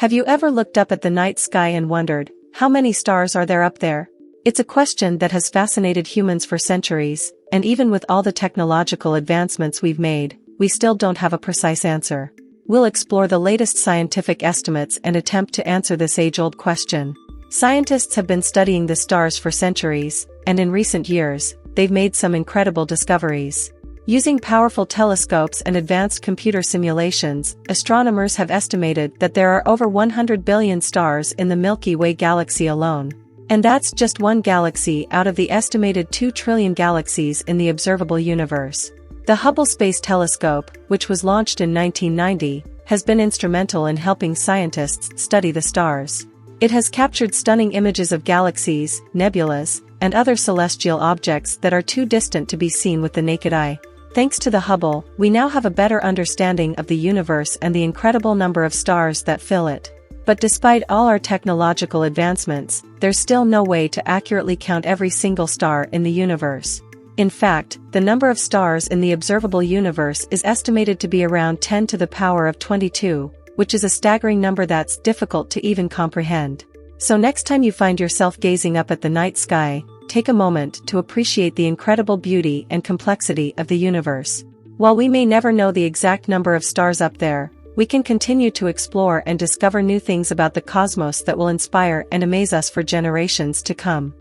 Have you ever looked up at the night sky and wondered, how many stars are there up there? It's a question that has fascinated humans for centuries, and even with all the technological advancements we've made, we still don't have a precise answer. We'll explore the latest scientific estimates and attempt to answer this age-old question. Scientists have been studying the stars for centuries, and in recent years, they've made some incredible discoveries. Using powerful telescopes and advanced computer simulations, astronomers have estimated that there are over 100 billion stars in the Milky Way galaxy alone. And that's just one galaxy out of the estimated 2 trillion galaxies in the observable universe. The Hubble Space Telescope, which was launched in 1990, has been instrumental in helping scientists study the stars. It has captured stunning images of galaxies, nebulas, and other celestial objects that are too distant to be seen with the naked eye. Thanks to the Hubble, we now have a better understanding of the universe and the incredible number of stars that fill it. But despite all our technological advancements, there's still no way to accurately count every single star in the universe. In fact, the number of stars in the observable universe is estimated to be around 10 to the power of 22, which is a staggering number that's difficult to even comprehend. So next time you find yourself gazing up at the night sky, take a moment to appreciate the incredible beauty and complexity of the universe. While we may never know the exact number of stars up there, we can continue to explore and discover new things about the cosmos that will inspire and amaze us for generations to come.